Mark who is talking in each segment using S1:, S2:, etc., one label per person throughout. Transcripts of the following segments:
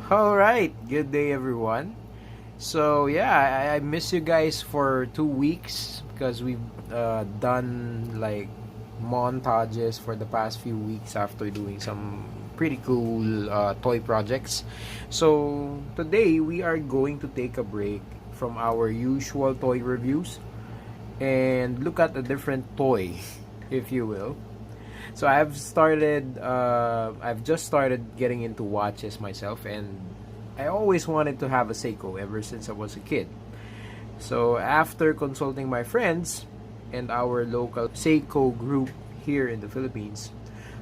S1: All right, good day everyone. So yeah, I miss you guys for 2 weeks because we've done like montages for the past few weeks after doing some pretty cool toy projects. So today we are going to take a break from our usual toy reviews and look at a different toy, if you will. So I've just started getting into watches myself, and I always wanted to have a Seiko ever since I was a kid. So after consulting my friends and our local Seiko group here in the Philippines,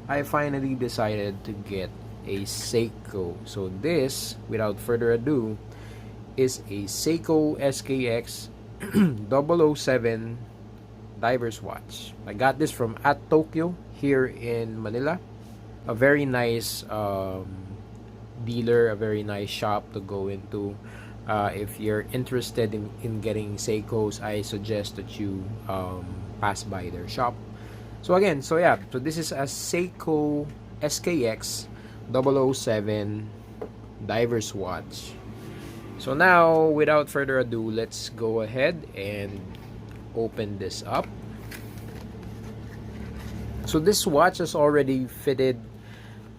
S1: I finally decided to get a Seiko. So this, without further ado, is a Seiko SKX007 diver's watch. I got this from at Tokyo here in Manila. A very nice dealer, a very nice shop to go into. If you're interested in getting Seikos, I suggest that you pass by their shop. So this is a Seiko SKX007 diver's watch. So now, without further ado, let's go ahead and open this up. So this watch is already fitted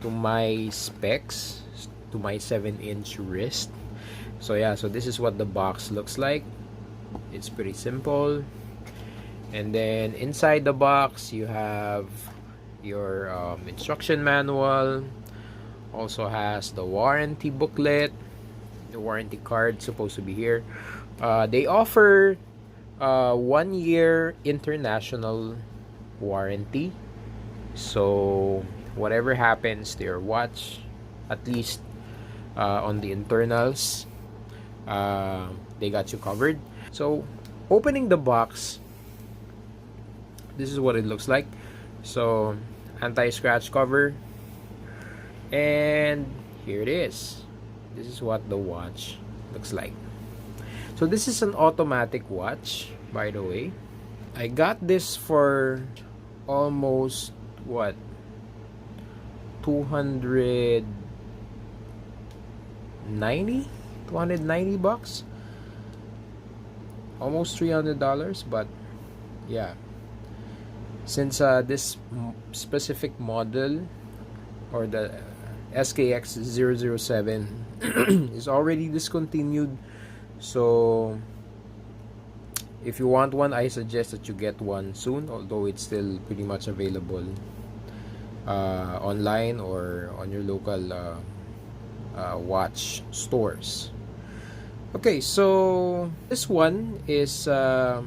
S1: to my specs, to my 7-inch wrist. So this is what the box looks like. It's pretty simple. And then inside the box you have your instruction manual. Also has the warranty booklet. The warranty card supposed to be here. They offer 1-year international warranty. So whatever happens to your watch, at least on the internals, they got you covered. So opening the box, this is what it looks like. So anti-scratch cover, and here it is. This is what the watch looks like. So this is an automatic watch, by the way. I got this for almost 290 bucks, almost $300. But yeah, since this specific model, or the SKX007 is already discontinued, so if you want one, I suggest that you get one soon, although it's still pretty much available online or on your local watch stores. Okay, so this one is the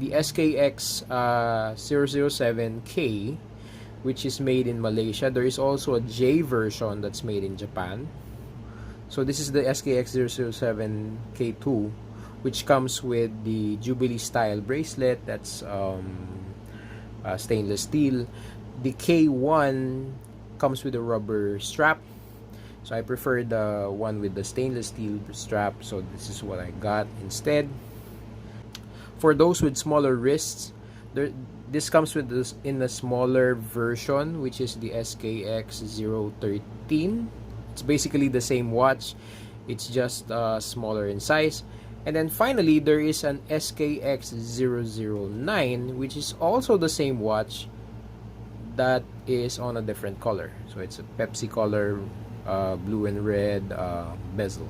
S1: SKX007K, which is made in Malaysia. There is also a J version that's made in Japan. So this is the SKX007K2, which comes with the Jubilee style bracelet. That's stainless steel. The K1 comes with a rubber strap, so I prefer the one with the stainless steel strap, so this is what I got instead. For those with smaller wrists, this comes with this in a smaller version, which is the SKX013. It's basically the same watch, it's just smaller in size. And then finally, there is an SKX009, which is also the same watch, that is on a different color. So it's a Pepsi color, blue and red bezel.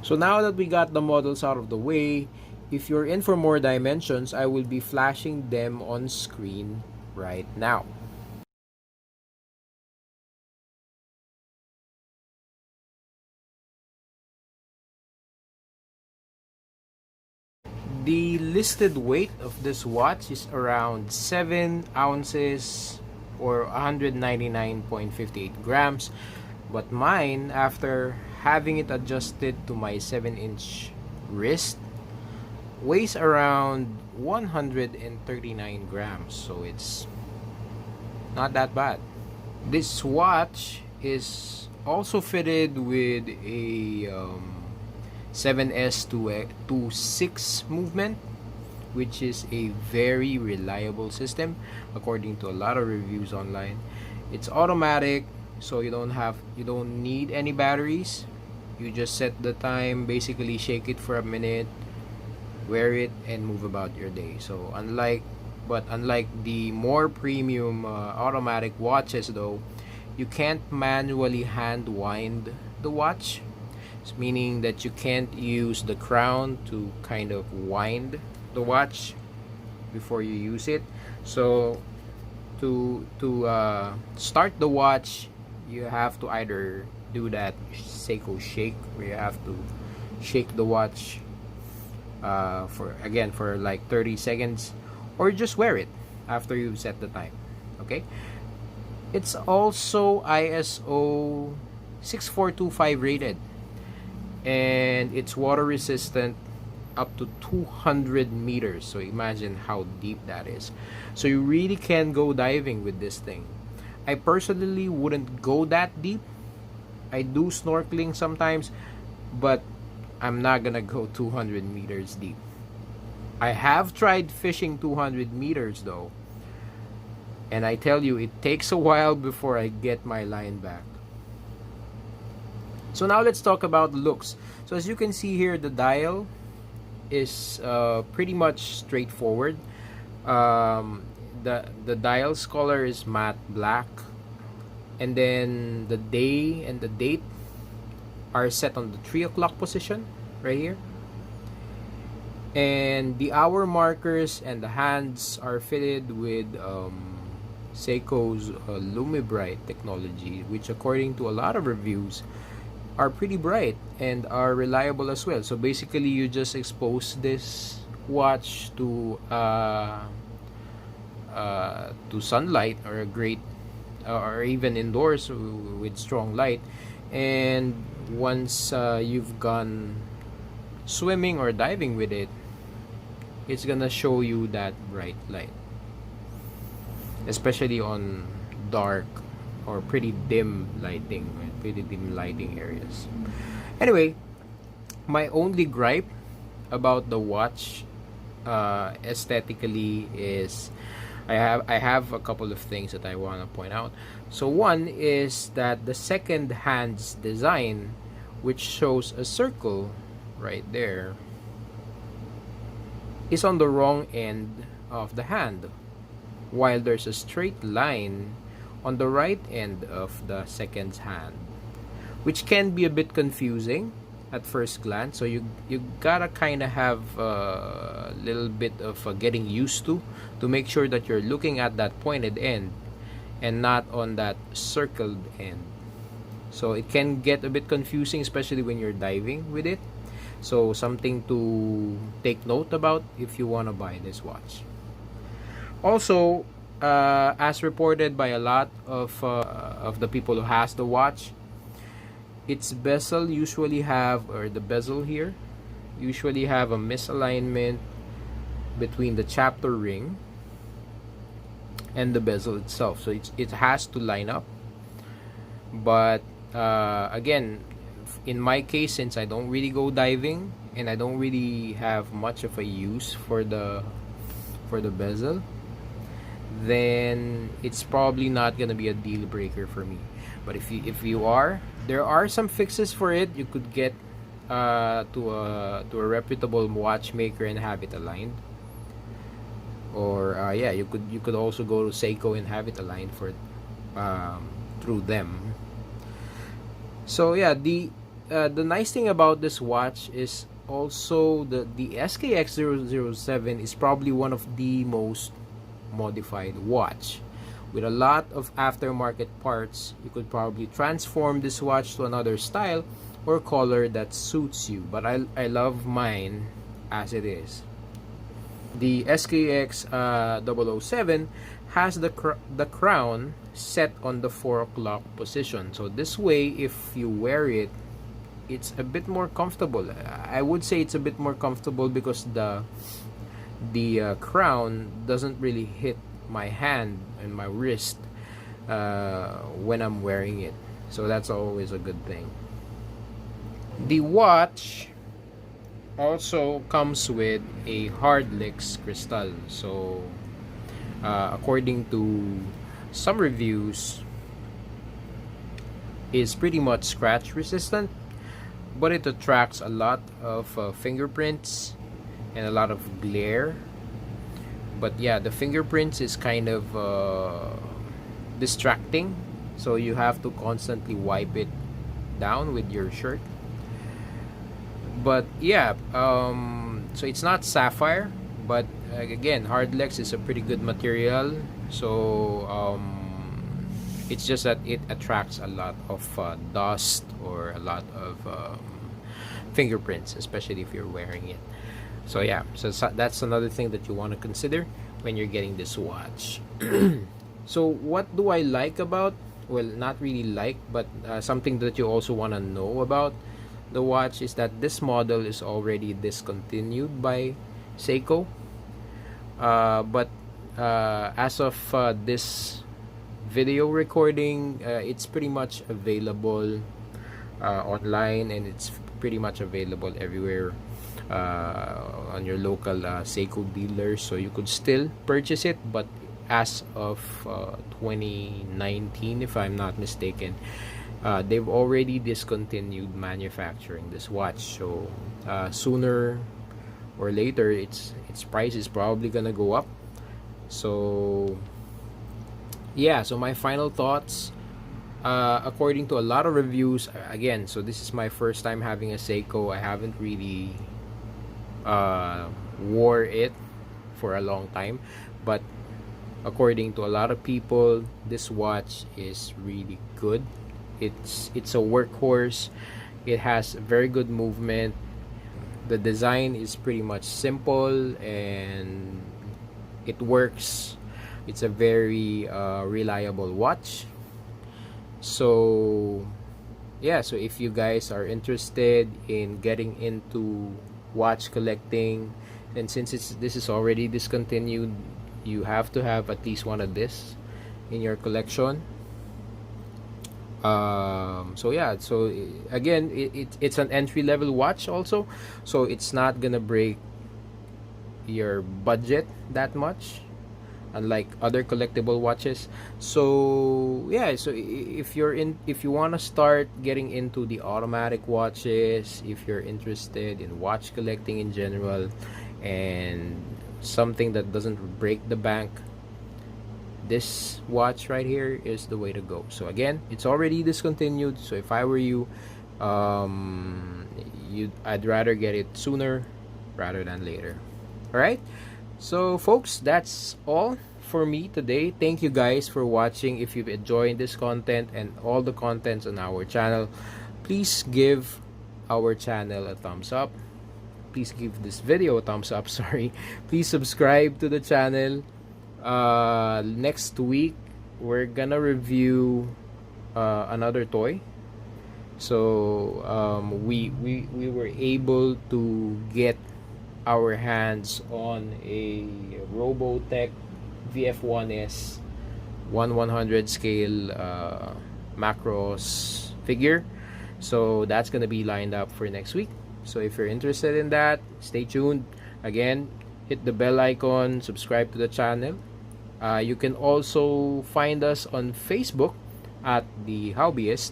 S1: So now that we got the models out of the way, if you're in for more dimensions, I will be flashing them on screen right now. The listed weight of this watch is around 7 ounces or 199.58 grams. But mine, after having it adjusted to my 7-inch wrist, weighs around 139 grams. So it's not that bad. This watch is also fitted with a 7S to 6 movement, which is a very reliable system according to a lot of reviews online. It's automatic, so you don't need any batteries. You just set the time, basically shake it for a minute, wear it, and move about your day. So unlike the more premium automatic watches though, you can't manually hand wind the watch, meaning that you can't use the crown to kind of wind the watch before you use it. So to start the watch, you have to either do that Seiko shake, where you have to shake the watch for like 30 seconds, or just wear it after you've set the time. Okay, it's also ISO 6425 rated, and it's water resistant up to 200 meters. So imagine how deep that is. So you really can go diving with this thing. I personally wouldn't go that deep. I do snorkeling sometimes, but I'm not gonna go 200 meters deep. I have tried fishing 200 meters though, and I tell you, it takes a while before I get my line back. So now let's talk about looks. So as you can see here, the dial is pretty much straightforward. The dial's color is matte black, and then the day and the date are set on the 3 o'clock position right here, and the hour markers and the hands are fitted with Seiko's Lumibright technology, which according to a lot of reviews are pretty bright and are reliable as well. So basically you just expose this watch to sunlight or or even indoors with strong light, and once you've gone swimming or diving with it, it's gonna show you that bright light, especially on dark or pretty dim lighting areas. Anyway, my only gripe about the watch aesthetically is I have a couple of things that I want to point out. So one is that the second hand's design, which shows a circle right there, is on the wrong end of the hand, while there's a straight line on the right end of the second hand, which can be a bit confusing at first glance. So you gotta kind of have a little bit of getting used to make sure that you're looking at that pointed end and not on that circled end. So it can get a bit confusing, especially when you're diving with it. So something to take note about if you want to buy this watch. Also, as reported by a lot of the people who has the watch, its bezel usually have, or the bezel here usually have a misalignment between the chapter ring and the bezel itself. So it has to line up. But again, in my case, since I don't really go diving and I don't really have much of a use for the bezel, then it's probably not gonna be a deal breaker for me. But if you are, there are some fixes for it. You could get to a reputable watchmaker and have it aligned, or yeah, you could also go to Seiko and have it aligned for through them. So yeah, the nice thing about this watch is also the SKX007 is probably one of the most modified watch. With a lot of aftermarket parts, you could probably transform this watch to another style or color that suits you. But I love mine as it is. The SKX007 has the crown set on the 4 o'clock position. So this way, if you wear it, it's a bit more comfortable. I would say it's a bit more comfortable because the crown doesn't really hit my hand and my wrist when I'm wearing it. So that's always a good thing. The watch also comes with a hard licks crystal. So according to some reviews, is pretty much scratch resistant, but it attracts a lot of fingerprints and a lot of glare. But yeah, the fingerprints is kind of distracting, so you have to constantly wipe it down with your shirt. But yeah, so it's not sapphire, but again, Hardlex is a pretty good material. So it's just that it attracts a lot of dust or a lot of fingerprints, especially if you're wearing it. So yeah, so that's another thing that you want to consider when you're getting this watch. So what do I like about, well, not really like, but something that you also want to know about the watch is that this model is already discontinued by Seiko. But as of this video recording, it's pretty much available online, and it's pretty much available everywhere on your local Seiko dealers, so you could still purchase it. But as of 2019, if I'm not mistaken, they've already discontinued manufacturing this watch. So sooner or later, its price is probably gonna go up. So yeah, so my final thoughts, according to a lot of reviews, again, so this is my first time having a Seiko. I haven't really wore it for a long time, but according to a lot of people, this watch is really good. It's a workhorse. It has very good movement. The design is pretty much simple and it works. It's a very reliable watch. So yeah, so if you guys are interested in getting into watch collecting, and since this is already discontinued, you have to have at least one of this in your collection. So yeah, so again, it's an entry-level watch also, so it's not gonna break your budget that much, unlike other collectible watches. So yeah, so if you want to start getting into the automatic watches, if you're interested in watch collecting in general and something that doesn't break the bank, this watch right here is the way to go. So again, it's already discontinued, so if I were you, I'd rather get it sooner rather than later. All right, so folks, that's all for me today. Thank you guys for watching. If you've enjoyed this content and all the contents on our channel, please give our channel a thumbs up. Please give this video a thumbs up, sorry. Please subscribe to the channel. Next week we're gonna review another toy. So we were able to get our hands on a Robotech VF1S 1/100 scale Macross figure. So that's gonna be lined up for next week. So if you're interested in that, stay tuned. Again, hit the bell icon, subscribe to the channel. You can also find us on Facebook at The Hobbyist.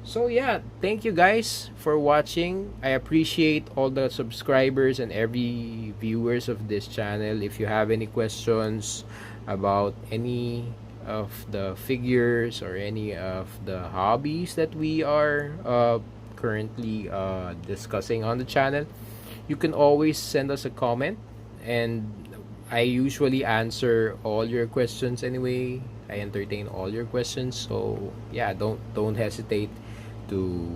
S1: So yeah, thank you guys for watching. I appreciate all the subscribers and every viewers of this channel. If you have any questions about any of the figures or any of the hobbies that we are currently discussing on the channel, you can always send us a comment, and I usually answer all your questions anyway. I entertain all your questions, so yeah, don't hesitate to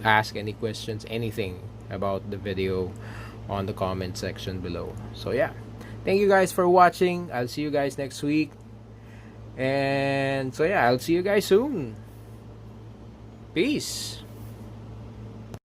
S1: ask any questions, anything about the video on the comment section below. So yeah, thank you guys for watching. I'll see you guys next week, and so yeah, I'll see you guys soon. Peace.